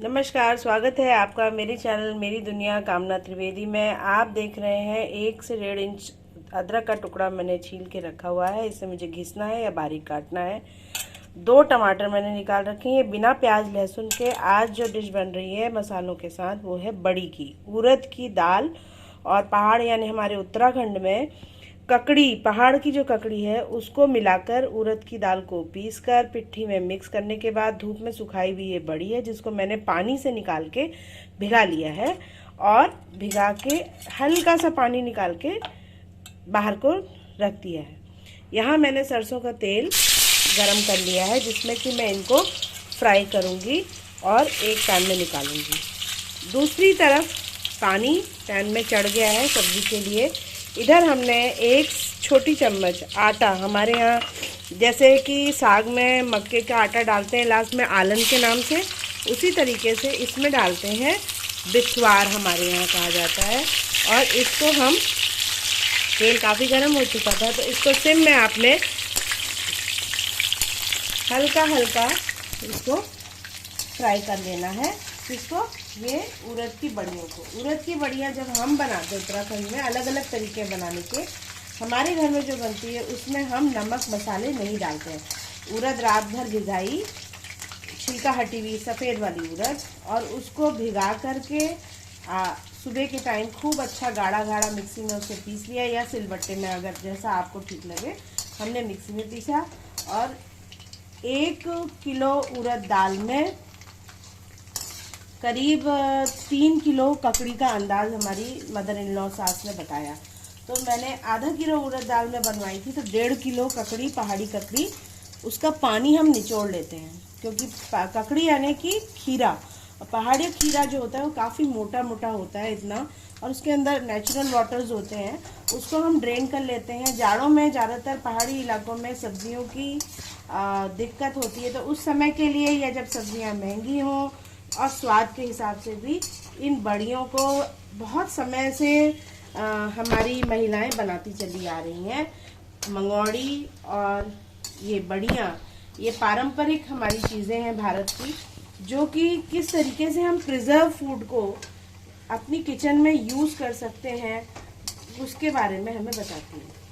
नमस्कार, स्वागत है आपका मेरे चैनल मेरी दुनिया कामना त्रिवेदी में। आप देख रहे हैं 1 से 1.5 इंच अदरक का टुकड़ा मैंने छील के रखा हुआ है। इसे मुझे घिसना है या बारीक काटना है। 2 टमाटर मैंने निकाल रखे हैं। बिना प्याज लहसुन के आज जो डिश बन रही है मसालों के साथ वो है बड़ी की उड़द की दाल। और पहाड़ यानी हमारे उत्तराखंड में ककड़ी, पहाड़ की जो ककड़ी है उसको मिलाकर उड़द की दाल को पीसकर पिट्ठी में मिक्स करने के बाद धूप में सुखाई हुई ये बड़ी है, जिसको मैंने पानी से निकाल के भिगा लिया है। और भिगा के हल्का सा पानी निकाल के बाहर को रख दिया है। यहाँ मैंने सरसों का तेल गरम कर लिया है, जिसमें कि मैं इनको फ्राई करूँगी और एक पैन में निकालूंगी। दूसरी तरफ पानी पैन में चढ़ गया है सब्जी के लिए। इधर हमने 1 छोटी चम्मच आटा, हमारे यहाँ जैसे कि साग में मक्के का आटा डालते हैं लास्ट में आलन के नाम से, उसी तरीके से इसमें डालते हैं बिस्वार, हमारे यहाँ कहा जाता है। और इसको हम, तेल काफ़ी गर्म हो चुका था तो इसको सिम में आपने हल्का हल्का इसको फ्राई कर लेना है। इसको, ये उड़द की बड़ियों को, उड़द की बड़ियाँ जब हम बनाते हैं उत्तराखंड में अलग अलग तरीके बनाने के, हमारे घर में जो बनती है उसमें हम नमक मसाले नहीं डालते हैं। उड़द रात भर भिगाई, छिलका हटी हुई सफ़ेद वाली उड़द, और उसको भिगा करके सुबह के टाइम खूब अच्छा गाढ़ा गाढ़ा मिक्सी में उसे पीस लिया, या सिलबट्टे में, अगर जैसा आपको ठीक लगे। हमने मिक्सी में पीसा। और 1 किलो उड़द दाल में करीब 3 किलो ककड़ी का अंदाज हमारी मदर इन लॉ सास ने बताया। तो मैंने आधा किलो उड़द दाल में बनवाई थी, तो 1.5 किलो ककड़ी, पहाड़ी ककड़ी, उसका पानी हम निचोड़ लेते हैं, क्योंकि ककड़ी यानी कि खीरा, पहाड़ी खीरा जो होता है वो काफ़ी मोटा मोटा होता है इतना, और उसके अंदर नेचुरल वाटर्स होते हैं, उसको हम ड्रेन कर लेते हैं। जाड़ों में ज़्यादातर पहाड़ी इलाकों में सब्जियों की दिक्कत होती है, तो उस समय के लिए, या जब सब्जियां महंगी हों और स्वाद के हिसाब से भी, इन बड़ियों को बहुत समय से हमारी महिलाएं बनाती चली आ रही हैं। मंगौड़ी और ये बड़ियाँ, ये पारंपरिक हमारी चीज़ें हैं भारत की, जो कि किस तरीके से हम प्रिजर्व फूड को अपनी किचन में यूज़ कर सकते हैं उसके बारे में हमें बताती है।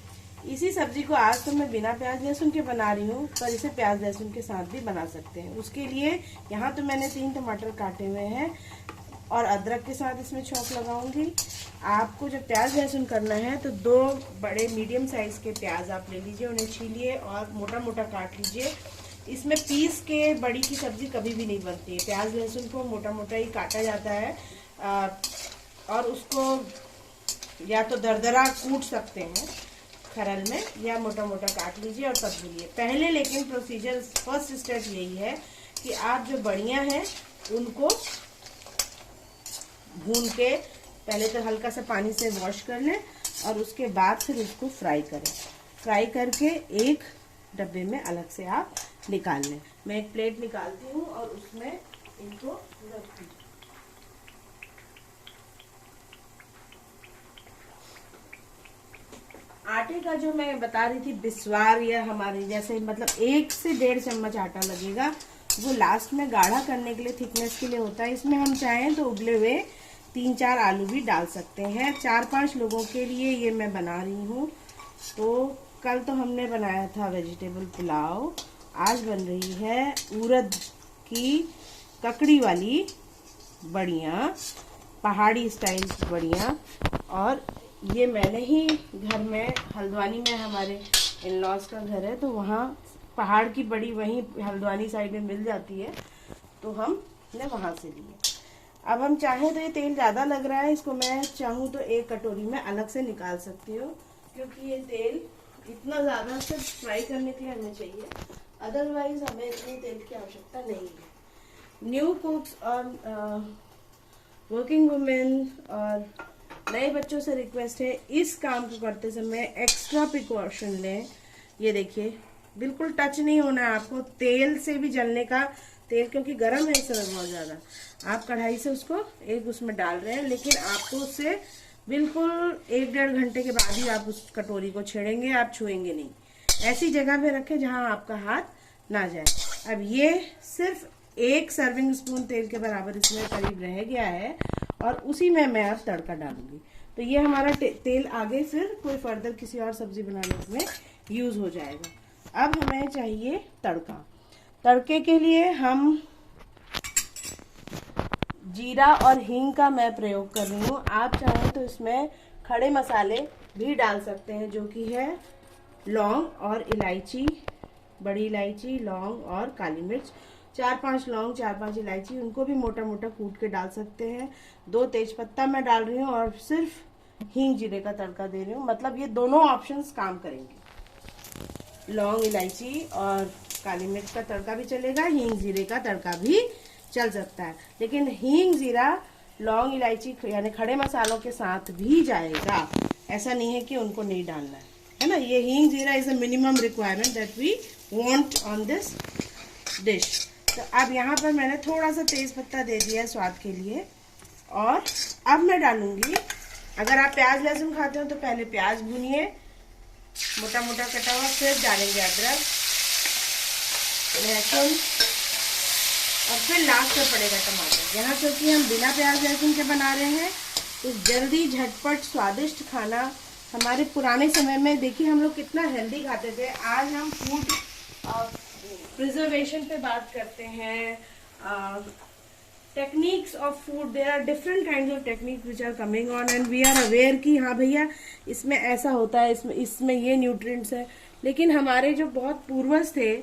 इसी सब्जी को आज तो मैं बिना प्याज लहसुन के बना रही हूँ, पर इसे प्याज लहसुन के साथ भी बना सकते हैं। उसके लिए यहाँ तो मैंने 3 टमाटर काटे हुए हैं और अदरक के साथ इसमें छौंक लगाऊंगी। आपको जब प्याज लहसुन करना है तो 2 बड़े मीडियम साइज के प्याज आप ले लीजिए, उन्हें छीलिए और मोटा मोटा काट लीजिए। इसमें पीस के बड़ी की सब्जी कभी भी नहीं बनती है। प्याज लहसुन को मोटा मोटा ही काटा जाता है, और उसको या तो दरदरा कूट सकते हैं खरल में, या मोटा मोटा काट लीजिए और तब भूनिए पहले। लेकिन प्रोसीजर, फर्स्ट स्टेप यही है कि आप जो बड़ियां हैं उनको भून के पहले तो हल्का सा पानी से वॉश कर लें, और उसके बाद फिर उसको फ्राई करें। फ्राई करके एक डब्बे में अलग से आप निकाल लें। मैं एक प्लेट निकालती हूँ और उसमें इनको रखती हूँ। आटे का जो मैं बता रही थी बिस्वार, या हमारे जैसे मतलब 1 से 1.5 चम्मच आटा लगेगा, वो लास्ट में गाढ़ा करने के लिए, थिकनेस के लिए होता है। इसमें हम चाहें तो उबले हुए 3-4 आलू भी डाल सकते हैं। 4-5 लोगों के लिए ये मैं बना रही हूँ। तो कल तो हमने बनाया था वेजिटेबल पुलाव, आज बन रही है उड़द की ककड़ी वाली बड़ियाँ, पहाड़ी स्टाइल की बड़ियाँ। और ये मैंने ही घर में, हल्द्वानी में हमारे इन लॉज का घर है, तो वहाँ पहाड़ की बड़ी वहीं हल्द्वानी साइड में मिल जाती है, तो हमने वहाँ से लिए। अब हम चाहें तो, ये तेल ज़्यादा लग रहा है, इसको मैं चाहूँ तो 1 कटोरी में अलग से निकाल सकती हूँ, क्योंकि ये तेल इतना ज़्यादा सिर्फ फ्राई करने के लिए हमें चाहिए, अदरवाइज हमें इतने तेल की आवश्यकता नहीं है। न्यू कुक्स और वर्किंग वुमेन और नए बच्चों से रिक्वेस्ट है, इस काम को करते समय एक्स्ट्रा प्रिकॉशन लें। ये देखिए, बिल्कुल टच नहीं होना है आपको तेल से भी जलने का। तेल क्योंकि गर्म है इस समय बहुत ज़्यादा, आप कढ़ाई से उसको एक उसमें डाल रहे हैं, लेकिन आपको उससे बिल्कुल 1-1.5 घंटे के बाद ही आप उस कटोरी को छेड़ेंगे, आप छुएंगे नहीं। ऐसी जगह पे रखें जहां आपका हाथ ना जाए। अब ये सिर्फ 1 सर्विंग स्पून तेल के बराबर इसमें करीब रह गया है और उसी में मैं अब तड़का डालूंगी। तो ये हमारा तेल आगे फिर कोई फर्दर किसी और सब्जी बनाने में यूज हो जाएगा। अब हमें चाहिए तड़का। तड़के के लिए हम जीरा और हींग का मैं प्रयोग कर रही हूँ। आप चाहें तो इसमें खड़े मसाले भी डाल सकते हैं, जो कि है लौंग और इलायची, बड़ी इलायची, लौंग और काली मिर्च। 4-5 लौंग, 4-5 इलायची, उनको भी मोटा मोटा कूट के डाल सकते हैं। 2 तेजपत्ता मैं डाल रही हूँ और सिर्फ हींग जीरे का तड़का दे रही हूँ। मतलब ये दोनों ऑप्शंस काम करेंगे। लौंग, इलायची और काली मिर्च का तड़का भी चलेगा, हींग जीरे का तड़का भी चल सकता है, लेकिन हींग जीरा लौंग इलायची यानी खड़े मसालों के साथ भी जाएगा। ऐसा नहीं है कि उनको नहीं डालना है ना। ये हींग जीरा is a minimum requirement that we want on this dish. तो अब यहाँ पर मैंने थोड़ा सा तेज पत्ता दे दिया स्वाद के लिए। और अब मैं डालूंगी, अगर आप प्याज लहसुन खाते हो तो पहले प्याज भूनिए मोटा मोटा कटा हुआ, फिर डालेंगे अदरक, लहसुन और फिर लास्ट में पड़ेगा टमाटर। यहाँ क्योंकि हम बिना प्याज लहसुन के बना रहे हैं तो जल्दी झटपट स्वादिष्ट खाना। हमारे पुराने समय में देखिए हम लोग कितना हेल्दी खाते थे। आज हम फूड प्रिजर्वेशन पे बात करते हैं, techniques of food. There are different kinds of techniques which are coming on and we are aware कि हाँ भैया इसमें ऐसा होता है, इसमें ये न्यूट्रिएंट्स है। लेकिन हमारे जो बहुत पूर्वज थे,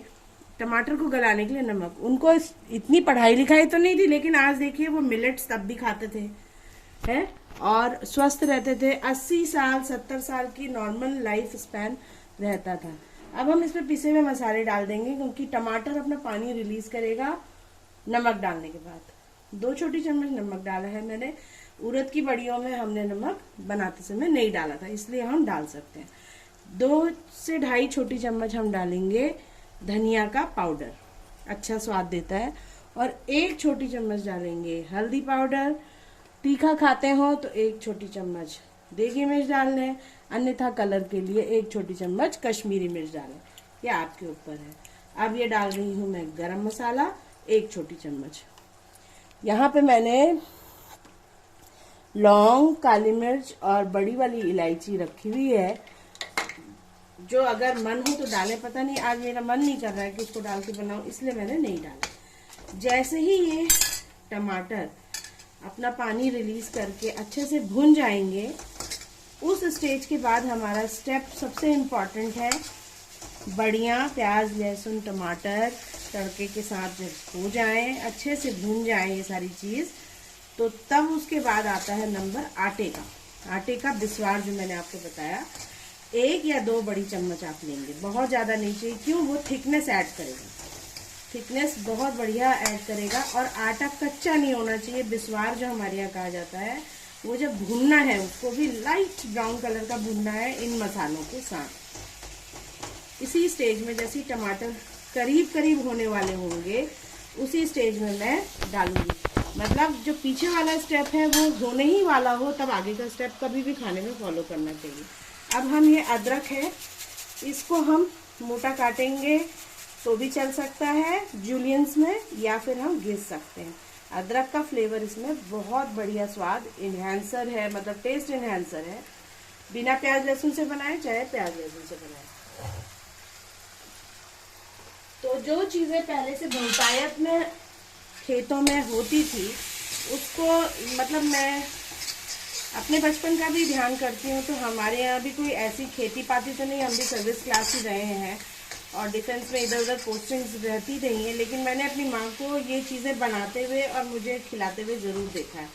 टमाटर को गलाने के लिए नमक, उनको इतनी पढ़ाई लिखाई तो नहीं थी, लेकिन आज देखिए वो मिलेट्स तब भी खाते थे हैं और स्वस्थ रहते थे। 80 साल 70 साल की नॉर्मल लाइफ स्पैन रहता था। अब हम इसमें पिसे हुए मसाले डाल देंगे क्योंकि टमाटर अपना पानी रिलीज करेगा नमक डालने के बाद। 2 छोटी चम्मच नमक डाला है मैंने। उड़द की बड़ियों में हमने नमक बनाते समय नहीं डाला था, इसलिए हम डाल सकते हैं। 2 से 2.5 छोटी चम्मच हम डालेंगे धनिया का पाउडर, अच्छा स्वाद देता है। और 1 छोटी चम्मच डालेंगे हल्दी पाउडर। तीखा खाते हो तो 1 छोटी चम्मच देगी मिर्च डाल लें, अन्यथा कलर के लिए 1 छोटी चम्मच कश्मीरी मिर्च डालें, ये आपके ऊपर है। अब ये डाल रही हूँ मैं गरम मसाला 1 छोटी चम्मच। यहाँ पे मैंने लौंग, काली मिर्च और बड़ी वाली इलायची रखी हुई है, जो अगर मन हो तो डालें। पता नहीं आज मेरा मन नहीं कर रहा है कि इसको डाल के बनाऊं, इसलिए मैंने नहीं डाला। जैसे ही ये टमाटर अपना पानी रिलीज करके अच्छे से भुन जाएंगे, उस स्टेज के बाद हमारा स्टेप सबसे इम्पॉर्टेंट है। बढ़िया प्याज लहसुन टमाटर तड़के के साथ जब हो जाए, अच्छे से भुन जाए ये सारी चीज, तो तब उसके बाद आता है नंबर आटे का। आटे का बिस्वार जो मैंने आपको बताया, 1 या 2 बड़ी चम्मच आप लेंगे, बहुत ज्यादा नहीं चाहिए। क्यों? वो थिकनेस ऐड करेगा, थिकनेस बहुत बढ़िया ऐड करेगा। और आटा कच्चा नहीं होना चाहिए। बिस्वार जो हमारे यहाँ कहा जाता है, वो जब भुनना है उसको भी लाइट ब्राउन कलर का भुनना है इन मसालों के साथ। इसी स्टेज में जैसे टमाटर करीब करीब होने वाले होंगे, उसी स्टेज में मैं डालूंगी। मतलब जो पीछे वाला स्टेप है वो होने ही वाला हो, तब आगे का स्टेप कभी भी खाने में फॉलो करना चाहिए। अब हम ये अदरक है, इसको हम मोटा काटेंगे तो भी चल सकता है जूलियंस में, या फिर हम घिस सकते हैं। अदरक का फ्लेवर इसमें बहुत बढ़िया स्वाद इन्हेंसर है, मतलब टेस्ट इन्हेंसर है। बिना प्याज लहसुन से बनाए चाहे प्याज लहसुन से बनाए। तो जो चीजें पहले से बहुतायत में खेतों में होती थी, उसको मतलब मैं अपने बचपन का भी ध्यान करती हूँ। तो हमारे यहाँ भी कोई ऐसी खेती पाती तो नहीं, हम भी सर्विस क्लास ही रहे हैं और डिफेंस में इधर उधर पोस्टिंग्स रहती रही हैं, लेकिन मैंने अपनी माँ को ये चीज़ें बनाते हुए और मुझे खिलाते हुए ज़रूर देखा है।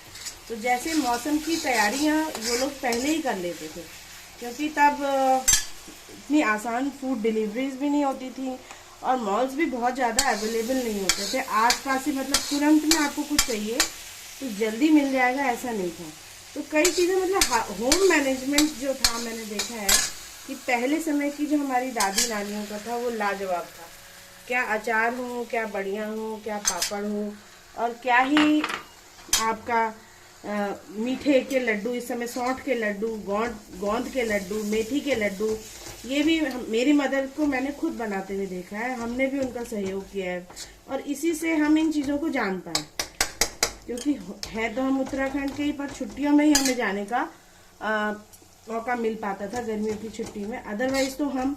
तो जैसे मौसम की तैयारियाँ वो लोग पहले ही कर लेते थे, क्योंकि तब इतनी आसान फूड डिलीवरीज भी नहीं होती थी और मॉल्स भी बहुत ज़्यादा अवेलेबल नहीं होते थे। आसपास ही मतलब तुरंत में आपको कुछ चाहिए तो जल्दी मिल जाएगा, ऐसा नहीं था। तो कई चीज़ें मतलब होम मैनेजमेंट जो था, मैंने देखा है कि पहले समय की जो हमारी दादी नानियों का था वो लाजवाब था। क्या अचार हो, क्या बढ़िया हो, क्या पापड़ हो, और क्या ही आपका मीठे के लड्डू, इस समय सौंठ के लड्डू, गोंद के लड्डू, मेथी के लड्डू, ये भी मेरी मदर को मैंने खुद बनाते हुए देखा है, हमने भी उनका सहयोग किया है और इसी से हम इन चीज़ों को जान पाए, क्योंकि है तो हम उत्तराखंड के ही, पर छुट्टियों में ही हमें जाने का मौका मिल पाता था गर्मियों की छुट्टी में। अदरवाइज तो हम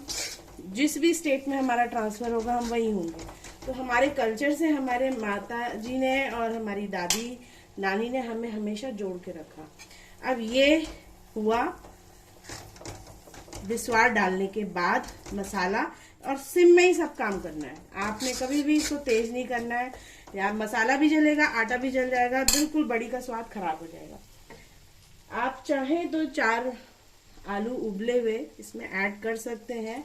जिस भी स्टेट में हमारा ट्रांसफ़र होगा हम वहीं होंगे। तो हमारे कल्चर से हमारे माता जी ने और हमारी दादी नानी ने हमें हमेशा जोड़ के रखा। अब ये हुआ बिस्वार डालने के बाद मसाला, और सिम में ही सब काम करना है। आपने कभी भी इसको तेज नहीं करना है, या मसाला भी जलेगा, आटा भी जल जाएगा, बिल्कुल बड़ी का स्वाद खराब हो जाएगा। आप चाहें तो 4 आलू उबले हुए इसमें ऐड कर सकते हैं।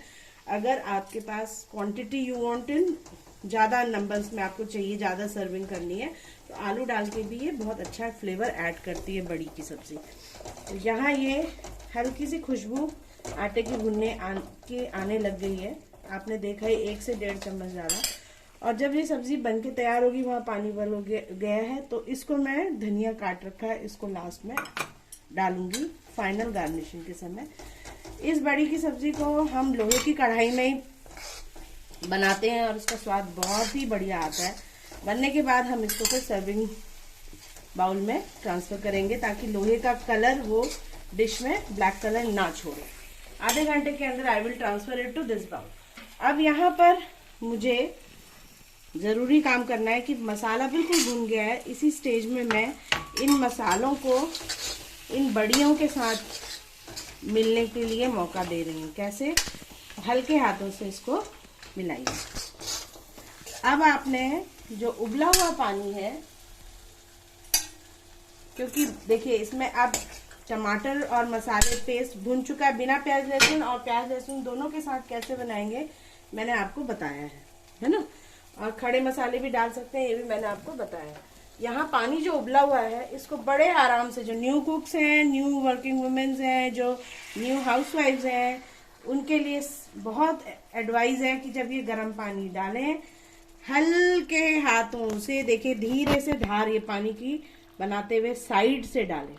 अगर आपके पास क्वांटिटी यू वांट इन, ज़्यादा नंबर्स में आपको चाहिए, ज़्यादा सर्विंग करनी है, तो आलू डाल के भी ये बहुत अच्छा फ्लेवर ऐड करती है बड़ी की सब्जी। तो यहाँ ये हल्की सी खुशबू आटे की भुनने आने लग गई है। आपने देखा है 1 से 1.5 चम्मच डाला, और जब ये सब्जी बन के तैयार होगी, वहाँ पानी उबल गया है, तो इसको मैं धनिया काट रखा है, इसको लास्ट में डालूंगी फाइनल गार्निशिंग के समय। इस बड़ी की सब्जी को हम लोहे की कढ़ाई में ही बनाते हैं और उसका स्वाद बहुत ही बढ़िया आता है। बनने के बाद हम इसको फिर सर्विंग बाउल में ट्रांसफर करेंगे, ताकि लोहे का कलर वो डिश में ब्लैक कलर ना छोड़े। आधे घंटे के अंदर I will transfer it to this bowl. अब यहाँ पर मुझे ज़रूरी काम करना है कि मसाला बिल्कुल भुन गया है। इसी स्टेज में मैं इन मसालों को इन बड़ियों के साथ मिलने के लिए मौका दे रही हूँ। कैसे? हल्के हाथों से इसको मिलाइए। अब आपने जो उबला हुआ पानी है, क्योंकि देखिए इसमें अब टमाटर और मसाले पेस्ट भुन चुका है, बिना प्याज लहसुन और प्याज लहसुन दोनों के साथ कैसे बनाएंगे मैंने आपको बताया है ना। और खड़े मसाले भी डाल सकते हैं, ये भी मैंने आपको बताया है। यहाँ पानी जो उबला हुआ है, इसको बड़े आराम से, जो न्यू कुक्स हैं, न्यू वर्किंग वुमेन्स हैं, जो न्यू हाउसवाइफ्स हैं, उनके लिए बहुत एडवाइस है कि जब ये गर्म पानी डालें, हल्के हाथों से, देखिए धीरे से धार ये पानी की बनाते हुए साइड से डालें।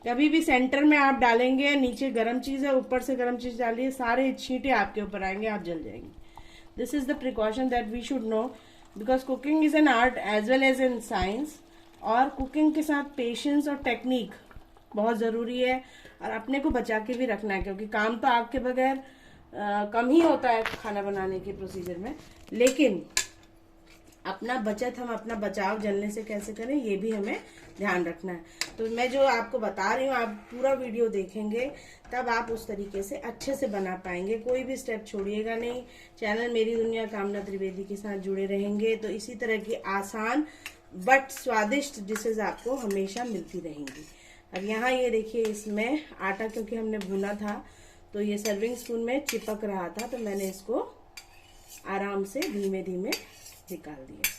कभी भी सेंटर में आप डालेंगे, नीचे गर्म चीज़ है, ऊपर से गर्म चीज़ डालिए, सारे छींटे आपके ऊपर आएंगे, आप जल जाएंगे। This is the precaution that we should know, because cooking is an art as well as in science. और कुकिंग के साथ पेशेंस और टेक्निक बहुत ज़रूरी है, और अपने को बचा के भी रखना है, क्योंकि काम तो आग के बगैर कम ही होता है खाना बनाने के प्रोसीजर में। लेकिन अपना बचत, हम अपना बचाव जलने से कैसे करें, ये भी हमें ध्यान रखना है। तो मैं जो आपको बता रही हूँ, आप पूरा वीडियो देखेंगे तब आप उस तरीके से अच्छे से बना पाएंगे, कोई भी स्टेप छोड़िएगा नहीं। चैनल मेरी दुनिया कामना त्रिवेदी के साथ जुड़े रहेंगे तो इसी तरह की आसान बट स्वादिष्ट डिशेज आपको हमेशा मिलती रहेंगी। अब यहाँ ये देखिए, इसमें आटा क्योंकि हमने भुना था तो ये सर्विंग स्पून में चिपक रहा था, तो मैंने इसको आराम से धीमे धीमे निकाल दिया,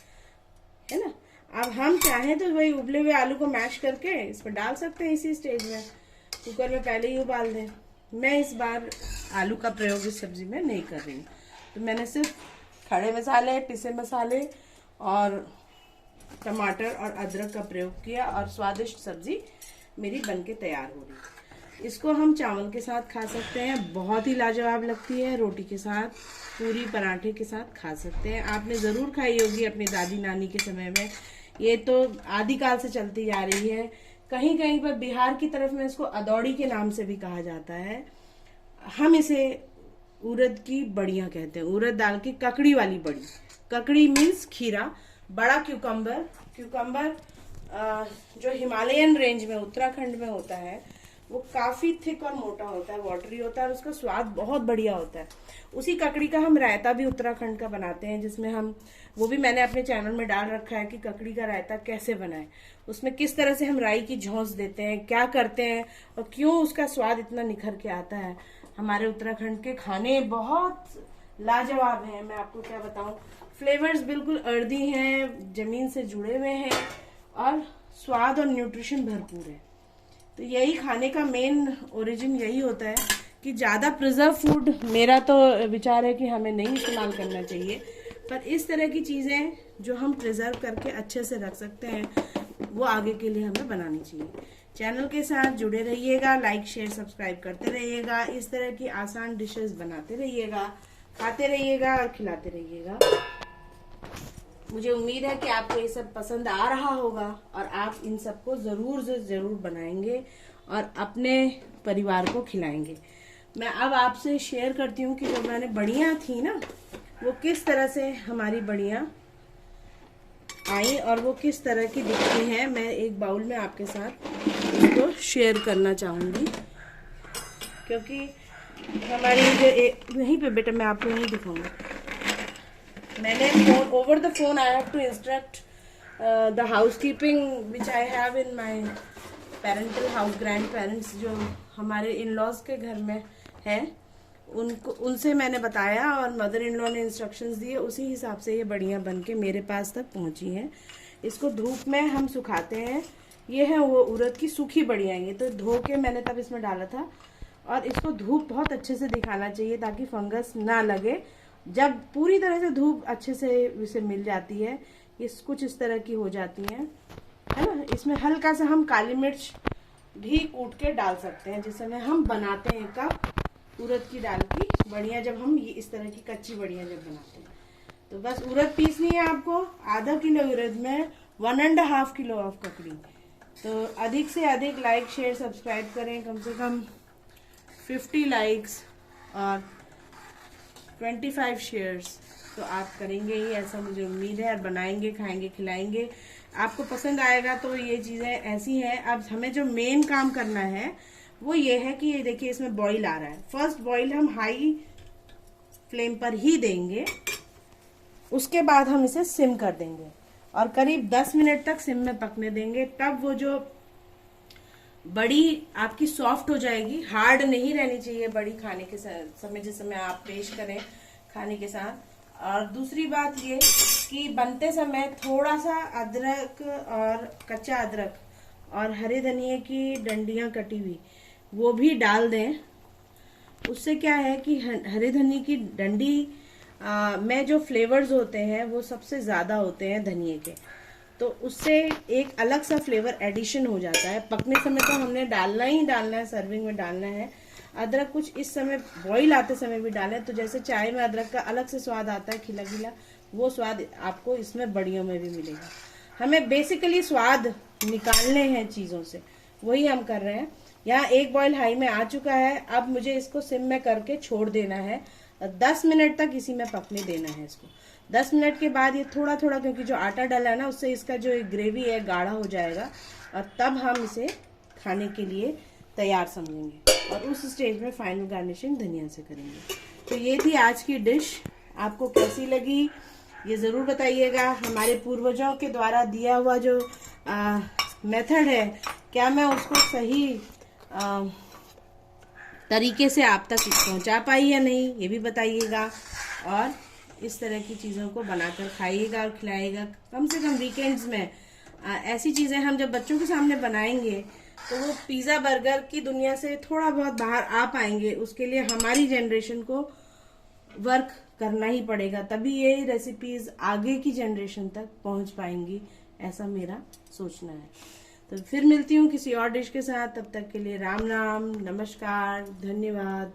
है ना। अब हम चाहें तो वही उबले हुए आलू को मैश करके इस पर डाल सकते हैं, इसी स्टेज में कुकर में पहले ही उबाल दें। मैं इस बार आलू का प्रयोग इस सब्जी में नहीं कर रही हूँ, तो मैंने सिर्फ खड़े मसाले, पिसे मसाले और टमाटर और अदरक का प्रयोग किया, और स्वादिष्ट सब्जी मेरी बनके तैयार हो रही है। इसको हम चावल के साथ खा सकते हैं, बहुत ही लाजवाब लगती है। रोटी के साथ, पूरी, पराठे के साथ खा सकते हैं। आपने ज़रूर खाई होगी अपनी दादी नानी के समय में, ये तो आदिकाल से चलती जा रही है। कहीं कहीं पर बिहार की तरफ में इसको अदौड़ी के नाम से भी कहा जाता है। हम इसे उड़द की बड़ियाँ कहते हैं, उड़द दाल की ककड़ी वाली बड़ी। ककड़ी मीन्स खीरा, बड़ा क्यूकम्बर जो हिमालयन रेंज में उत्तराखंड में होता है, वो काफ़ी थिक और मोटा होता है, वाटरी होता है, और उसका स्वाद बहुत बढ़िया होता है। उसी ककड़ी का हम रायता भी उत्तराखंड का बनाते हैं, जिसमें हम, वो भी मैंने अपने चैनल में डाल रखा है कि ककड़ी का रायता कैसे बनाएं, उसमें किस तरह से हम राई की झोंस देते हैं, क्या करते हैं, और क्यों उसका स्वाद इतना निखर के आता है। हमारे उत्तराखंड के खाने बहुत लाजवाब हैं, मैं आपको क्या बताऊं। फ्लेवर्स बिल्कुल अर्दी हैं, जमीन से जुड़े हुए हैं, और स्वाद और न्यूट्रिशन भरपूर है। तो यही खाने का मेन ओरिजिन यही होता है कि ज़्यादा प्रिजर्व फूड, मेरा तो विचार है कि हमें नहीं इस्तेमाल करना चाहिए, पर इस तरह की चीज़ें जो हम प्रिजर्व करके अच्छे से रख सकते हैं, वो आगे के लिए हमें बनानी चाहिए। चैनल के साथ जुड़े रहिएगा, लाइक शेयर सब्सक्राइब करते रहिएगा, इस तरह की आसान डिशेस बनाते रहिएगा, खाते रहिएगा और खिलाते रहिएगा। मुझे उम्मीद है कि आपको ये सब पसंद आ रहा होगा और आप इन सबको ज़रूर से ज़रूर बनाएंगे और अपने परिवार को खिलाएंगे। मैं अब आपसे शेयर करती हूँ कि जो मैंने बड़ियाँ थी ना, वो किस तरह से हमारी बड़ियाँ आई और वो किस तरह की दिखती हैं। मैं एक बाउल में आपके साथ इसको शेयर करना चाहूँगी, क्योंकि हमारी जो यहीं पे बेटा मैं आपको यहीं दिखाऊंगी। मैंने phone over the phone I have to instruct the housekeeping which I have in my parental house. Grandparents जो हमारे इन लॉज के घर में है, उनसे मैंने बताया और मदर इन लॉ ने इंस्ट्रक्शंस दिए, उसी हिसाब से ये बढ़िया बन के मेरे पास तक पहुंची हैं। इसको धूप में हम सुखाते हैं। ये है वो उड़द की सूखी बढ़िया, ये तो धो के मैंने तब इसमें डाला था। और इसको धूप बहुत अच्छे से दिखाना चाहिए ताकि फंगस ना लगे। जब पूरी तरह से धूप अच्छे से इसे मिल जाती है, ये कुछ इस तरह की हो जाती है ना। इसमें हल्का सा हम काली मिर्च भी कूट के डाल सकते हैं, जिस समय हम बनाते हैं कब उड़द की दाल की बढ़िया, जब हम ये इस तरह की कच्ची बढ़िया जब बनाते हैं। तो बस उड़द पीसनी है आपको। आधा किलो उड़द में 1.5 किलो ऑफ ककड़ी। तो अधिक से अधिक लाइक शेयर सब्सक्राइब करें, कम से कम 50 लाइक्स और 25 शेयर्स तो आप करेंगे ही, ऐसा मुझे उम्मीद है। और बनाएंगे, खाएंगे, खिलाएंगे, आपको पसंद आएगा। तो ये चीज़ें ऐसी हैं। अब हमें जो मेन काम करना है वो ये है कि ये देखिए इसमें बॉईल आ रहा है। फर्स्ट बॉईल हम हाई फ्लेम पर ही देंगे, उसके बाद हम इसे सिम कर देंगे और करीब 10 मिनट तक सिम में पकने देंगे। तब वो जो बड़ी आपकी सॉफ्ट हो जाएगी, हार्ड नहीं रहनी चाहिए बड़ी खाने के समय, जिस समय आप पेश करें खाने के साथ। और दूसरी बात ये कि बनते समय थोड़ा सा अदरक और कच्चा अदरक और हरे धनिए की डंडियां कटी हुई वो भी डाल दें। उससे क्या है कि हरे धनिए की डंडी में जो फ्लेवर्स होते हैं वो सबसे ज़्यादा होते हैं धनिए के, तो उससे एक अलग सा फ्लेवर एडिशन हो जाता है। पकने समय तो हमने डालना ही डालना है, सर्विंग में डालना है। अदरक कुछ इस समय बॉईल आते समय भी डालें, तो जैसे चाय में अदरक का अलग से स्वाद आता है खिला खिला, वो स्वाद आपको इसमें बड़ियों में भी मिलेगा। हमें बेसिकली स्वाद निकालने हैं चीज़ों से, वही हम कर रहे हैं। यहाँ एक बॉईल हाई में आ चुका है। अब मुझे इसको सिम में करके छोड़ देना है, 10 मिनट तक इसी में पकने देना है इसको। 10 मिनट के बाद ये थोड़ा थोड़ा, क्योंकि जो आटा डाला है ना, उससे इसका जो ग्रेवी है गाढ़ा हो जाएगा और तब हम इसे खाने के लिए तैयार समझेंगे। और उस स्टेज में फाइनल गार्निशिंग धनिया से करेंगे। तो ये थी आज की डिश। आपको कैसी लगी ये ज़रूर बताइएगा। हमारे पूर्वजों के द्वारा दिया हुआ जो मेथड है, क्या मैं उसको सही तरीके से आप तक पहुंचा पाई या नहीं, ये भी बताइएगा। और इस तरह की चीज़ों को बनाकर खाइएगा और खिलाइएगा। कम से कम वीकेंड्स में ऐसी चीज़ें हम जब बच्चों के सामने बनाएंगे तो वो पिज़्ज़ा बर्गर की दुनिया से थोड़ा बहुत बाहर आ पाएंगे। उसके लिए हमारी जनरेशन को वर्क करना ही पड़ेगा, तभी ये रेसिपीज़ आगे की जनरेशन तक पहुंच पाएंगी, ऐसा मेरा सोचना है। तो फिर मिलती हूँ किसी और डिश के साथ। तब तक के लिए राम राम, नमस्कार, धन्यवाद।